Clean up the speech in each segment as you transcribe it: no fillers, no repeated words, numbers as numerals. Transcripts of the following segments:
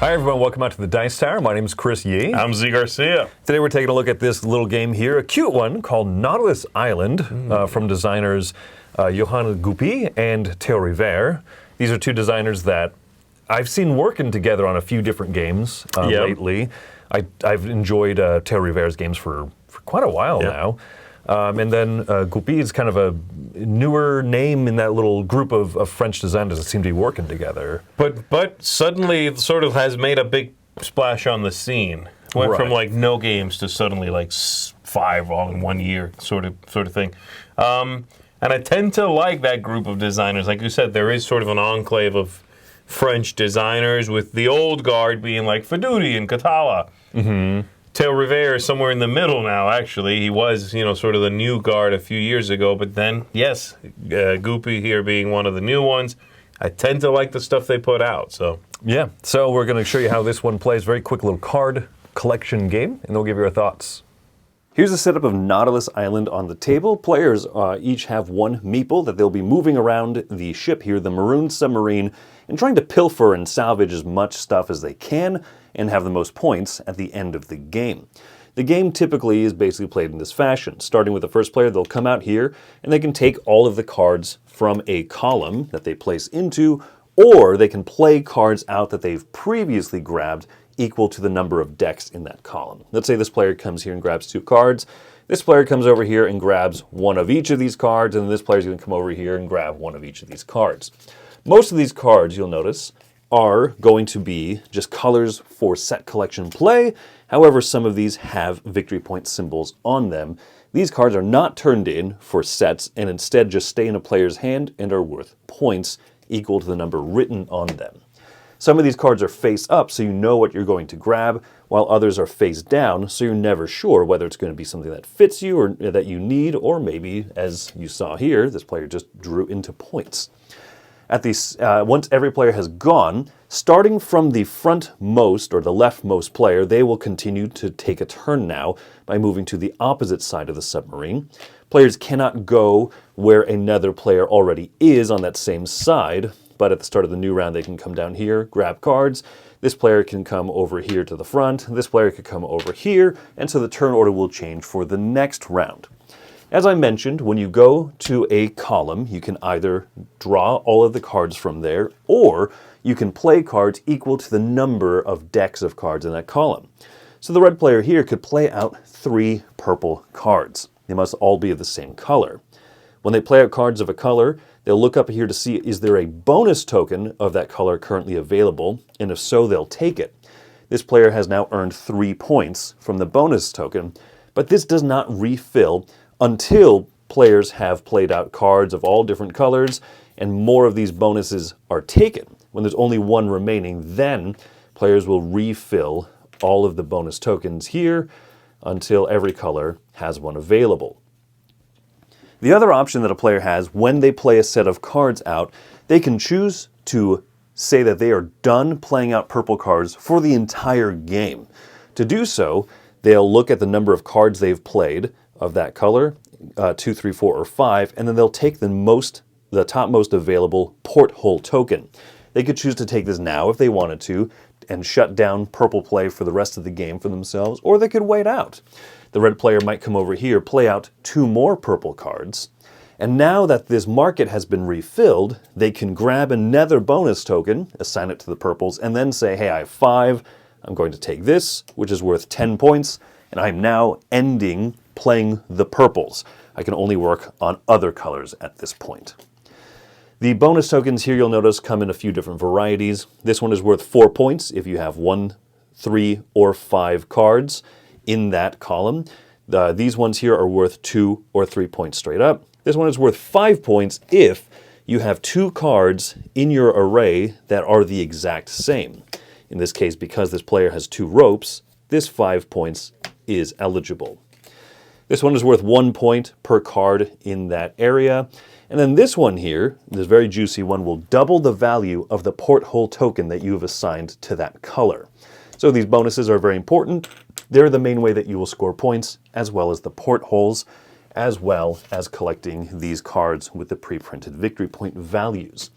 Hi everyone, welcome out to the Dice Tower. My name is Chris Yee. I'm Z Garcia. Today we're taking a look at this little game here, a cute one called Nautilus Island from designers Johan Guppy and Theo Rivera. These are two designers that I've seen working together on a few different games lately. I've enjoyed Theo Rivera's games for quite a while now. And then Guppy is kind of a newer name in that little group of French designers that seem to be working together. But suddenly it sort of has made a big splash on the scene. Went from like no games to suddenly like 5 all in 1 year sort of thing. And I tend to like that group of designers. Like you said, there is sort of an enclave of French designers with the old guard being like Fedudi and Catala. Theo Rivera is somewhere in the middle now, actually. He was, sort of the new guard a few years ago, but then, yes, Guppy here being one of the new ones. I tend to like the stuff they put out, so. Yeah, so we're going to show you how this one plays. Very quick little card collection game, and we'll give you our thoughts. Here's a setup of Nautilus Island on the table. Players each have one meeple that they'll be moving around the ship here, the maroon submarine, and trying to pilfer and salvage as much stuff as they can and have the most points at the end of the game. The game typically is basically played in this fashion. Starting with the first player, they'll come out here and they can take all of the cards from a column that they place into, or they can play cards out that they've previously grabbed equal to the number of decks in that column. Let's say this player comes here and grabs 2 cards. This player comes over here and grabs one of each of these cards, and then this player's going to come over here and grab one of each of these cards. Most of these cards, you'll notice, are going to be just colors for set collection play. However, some of these have victory point symbols on them. These cards are not turned in for sets and instead just stay in a player's hand and are worth points equal to the number written on them. Some of these cards are face up, so you know what you're going to grab, while others are face down, so you're never sure whether it's going to be something that fits you or that you need, or maybe, as you saw here, this player just drew into points. Once every player has gone, starting from the frontmost or the leftmost player, they will continue to take a turn now by moving to the opposite side of the submarine. Players cannot go where another player already is on that same side, but at the start of the new round they can come down here, grab cards. This player can come over here to the front, this player could come over here, and so the turn order will change for the next round. As I mentioned, when you go to a column, you can either draw all of the cards from there, or you can play cards equal to the number of decks of cards in that column. So the red player here could play out 3 purple cards. They must all be of the same color. When they play out cards of a color, they'll look up here to see is there a bonus token of that color currently available, and if so, they'll take it. This player has now earned 3 points from the bonus token, but this does not refill until players have played out cards of all different colors and more of these bonuses are taken. When there's only 1 remaining, then players will refill all of the bonus tokens here until every color has one available. The other option that a player has when they play a set of cards out, they can choose to say that they are done playing out purple cards for the entire game. To do so, they'll look at the number of cards they've played of that color, 2, 3, 4, or 5, and then they'll take the topmost available porthole token. They could choose to take this now if they wanted to and shut down purple play for the rest of the game for themselves, or they could wait out. The red player might come over here, play out 2 more purple cards, and now that this market has been refilled, they can grab another bonus token, assign it to the purples, and then say, hey, I have 5, I'm going to take this, which is worth 10 points, and I'm now ending playing the purples. I can only work on other colors at this point. The bonus tokens here, you'll notice, come in a few different varieties. This one is worth 4 points if you have 1, 3, or 5 cards in that column. These ones here are worth 2 or 3 points straight up. This one is worth 5 points if you have 2 cards in your array that are the exact same. In this case, because this player has 2 ropes, this 5 points is eligible. This one is worth 1 point per card in that area. And then this one here, this very juicy one, will double the value of the porthole token that you have assigned to that color. So these bonuses are very important. They're the main way that you will score points, as well as the portholes, as well as collecting these cards with the pre-printed victory point values.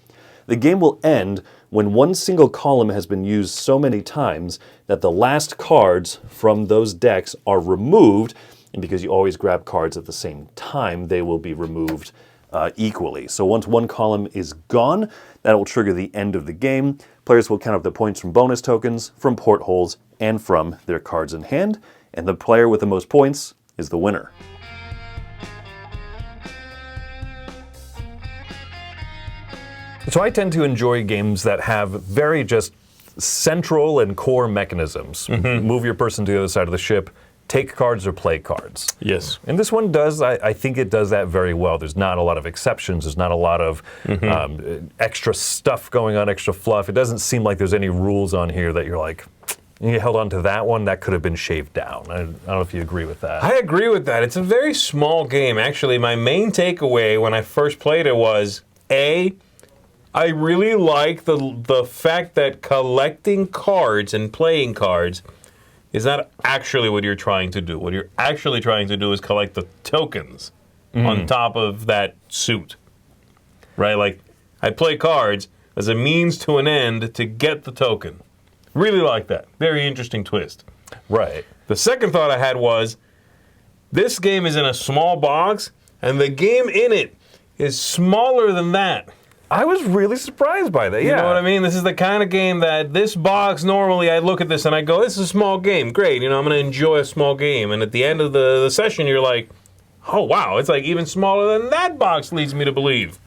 The game will end when one single column has been used so many times that the last cards from those decks are removed, and because you always grab cards at the same time, they will be removed equally. So once one column is gone, that will trigger the end of the game. Players will count up the points from bonus tokens, from portholes, and from their cards in hand, and the player with the most points is the winner. So I tend to enjoy games that have very just central and core mechanisms. Move your person to the other side of the ship, take cards or play cards. Yes. And this one does, I think it does that very well. There's not a lot of exceptions. There's not a lot of extra stuff going on, extra fluff. It doesn't seem like there's any rules on here that you're like, you held on to that one, that could have been shaved down. I don't know if you agree with that. I agree with that. It's a very small game. Actually, my main takeaway when I first played it was, I really like the fact that collecting cards and playing cards is not actually what you're trying to do. What you're actually trying to do is collect the tokens on top of that suit. Right? Like, I play cards as a means to an end to get the token. Really like that. Very interesting twist. Right. The second thought I had was, this game is in a small box, and the game in it is smaller than that. I was really surprised by that, You know what I mean? This is the kind of game that this box, normally I look at this and I go, this is a small game. Great, I'm going to enjoy a small game. And at the end of the session, you're like, oh, wow, it's like even smaller than that box leads me to believe.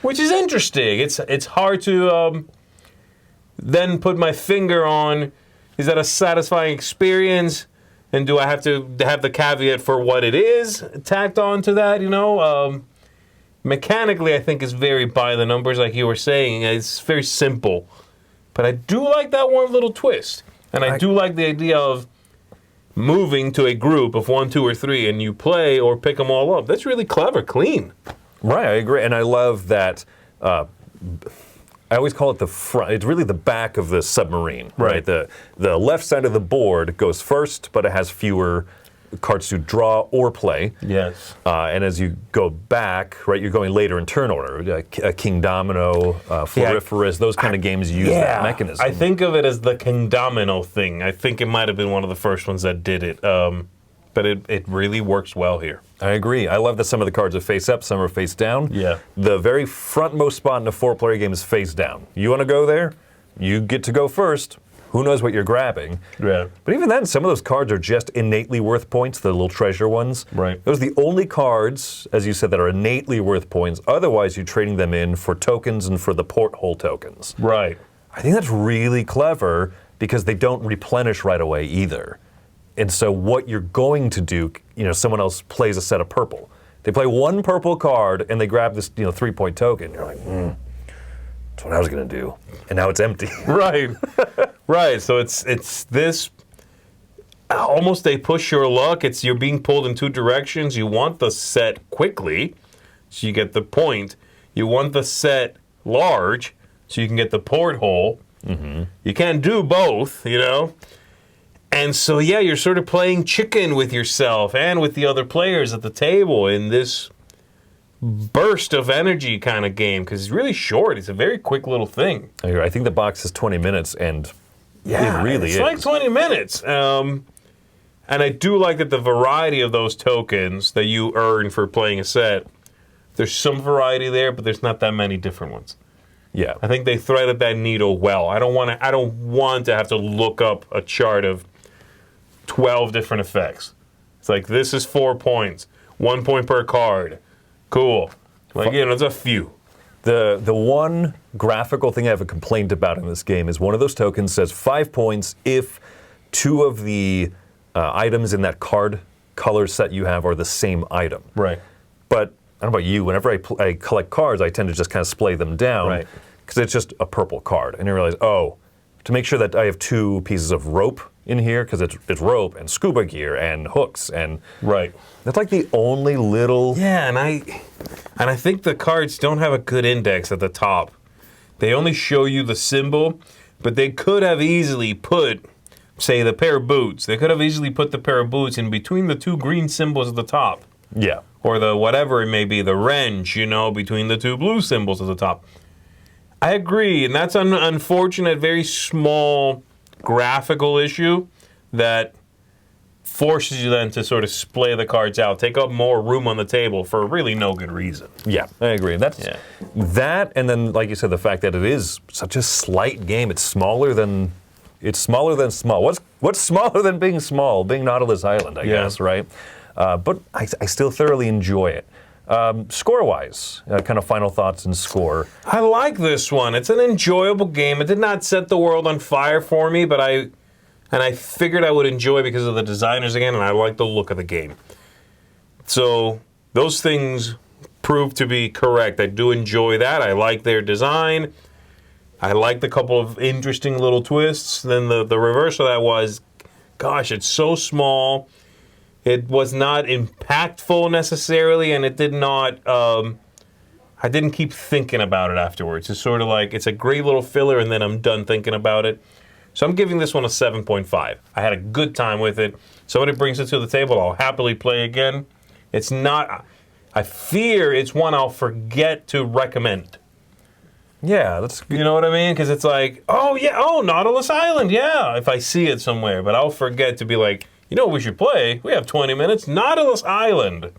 Which is interesting. It's hard to then put my finger on, is that a satisfying experience? And do I have to have the caveat for what it is tacked on to that, Mechanically, I think it's very by the numbers, like you were saying. It's very simple. But I do like that one little twist. And I do like the idea of moving to a group of 1, 2, or 3, and you play or pick them all up. That's really clever, clean. Right, I agree. And I love that, I always call it the front. It's really the back of the submarine, right? The left side of the board goes first, but it has fewer cards to draw or play. Yes. And as you go back, right, you're going later in turn order. King Domino, Floriferous, those kind of games use that mechanism. I think of it as the King Domino thing. I think it might have been one of the first ones that did it. But it really works well here. I agree. I love that some of the cards are face up, some are face down. Yeah. The very frontmost spot in a 4-player game is face down. You want to go there? You get to go first. Who knows what you're grabbing? Yeah. But even then, some of those cards are just innately worth points, the little treasure ones. Right. Those are the only cards, as you said, that are innately worth points. Otherwise, you're trading them in for tokens and for the porthole tokens. Right. I think that's really clever because they don't replenish right away either. And so what you're going to do, someone else plays a set of purple. They play one purple card and they grab this, 3-point token. You're like, that's what I was going to do. And now it's empty. Right. Right. So it's this almost a push your luck. You're being pulled in two directions. You want the set quickly, so you get the point. You want the set large, so you can get the porthole. You can't do both, And so, you're sort of playing chicken with yourself and with the other players at the table in this burst of energy kind of game, because it's really short. It's a very quick little thing. I think the box is 20 minutes, and it really is. It's like 20 minutes. And I do like that the variety of those tokens that you earn for playing a set, there's some variety there, but there's not that many different ones. Yeah. I think they threaded that needle well. I don't want to have to look up a chart of 12 different effects. It's like, this is 4 points, 1 point per card. Cool. Like, it's a few. The one graphical thing I have a complaint about in this game is one of those tokens says 5 points if 2 of the items in that card color set you have are the same item. Right. But I don't know about you, whenever I collect cards, I tend to just kind of splay them down. Right. Because it's just a purple card. And you realize, to make sure that I have 2 pieces of rope in here, because it's rope and scuba gear and hooks and right. That's like the only little. Yeah, and I think the cards don't have a good index at the top. They only show you the symbol, but they could have easily put, say, the pair of boots. They could have easily put the pair of boots in between the 2 green symbols at the top. Yeah. Or the whatever it may be, the wrench, between the 2 blue symbols at the top. I agree, and that's an unfortunate, very small graphical issue that forces you then to sort of splay the cards out, take up more room on the table for really no good reason. Yeah, I agree. That's that, and then like you said, the fact that it is such a slight game. It's smaller than small. What's smaller than being small? Being Nautilus Island, I guess, right? But I still thoroughly enjoy it. Score-wise, kind of final thoughts and score. I like this one. It's an enjoyable game. It did not set the world on fire for me, but I figured I would enjoy because of the designers again, and I like the look of the game. So those things proved to be correct. I do enjoy that. I like their design. I like the couple of interesting little twists. Then the reverse of that was, gosh, it's so small. It was not impactful necessarily, and it did not, I didn't keep thinking about it afterwards. It's sort of like, it's a great little filler, and then I'm done thinking about it. So I'm giving this one a 7.5. I had a good time with it. Somebody brings it to the table, I'll happily play again. It's not, I fear it's one I'll forget to recommend. Yeah, that's good. You know what I mean? Because it's like, oh yeah, oh, Nautilus Island, yeah, if I see it somewhere. But I'll forget to be like, you know what we should play? We have 20 minutes, Nautilus Island.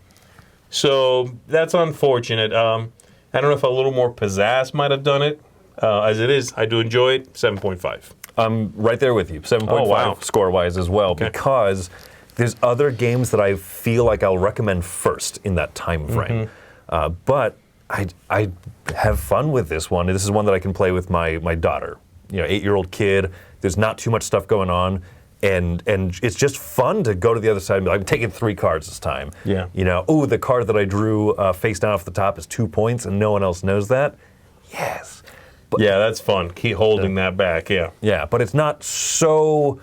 So that's unfortunate. I don't know if a little more pizzazz might have done it. As it is, I do enjoy it, 7.5. I'm right there with you, 7.5 score-wise as well, because there's other games that I feel like I'll recommend first in that time frame. But I have fun with this one. This is one that I can play with my daughter, 8-year-old kid. There's not too much stuff going on. And it's just fun to go to the other side and be like, I'm taking 3 cards this time. Yeah. Oh, the card that I drew face down off the top is 2 points and no one else knows that. Yes. But, yeah, that's fun. Keep holding that back, yeah. Yeah, but it's not so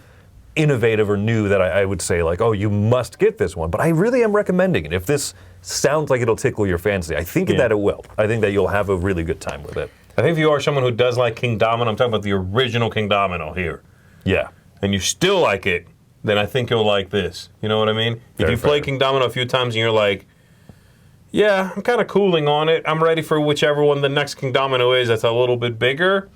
innovative or new that I would say like, oh, you must get this one. But I really am recommending it. If this sounds like it'll tickle your fancy, I think that it will. I think that you'll have a really good time with it. I think if you are someone who does like King Domino, I'm talking about the original King Domino here. Yeah. And you still like it, then I think you'll like this. You know what I mean? If you play King Domino a few times and you're like, yeah, I'm kind of cooling on it. I'm ready for whichever one the next King Domino is that's a little bit bigger.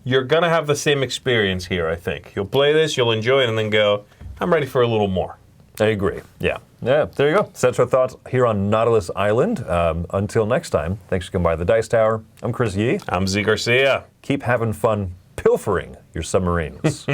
You're going to have the same experience here, I think. You'll play this, you'll enjoy it, and then go, I'm ready for a little more. I agree. Yeah. Yeah, there you go. That's our thoughts here on Nautilus Island. Until next time, thanks for coming by the Dice Tower. I'm Chris Yee. I'm Z Garcia. Keep having fun pilfering your submarines.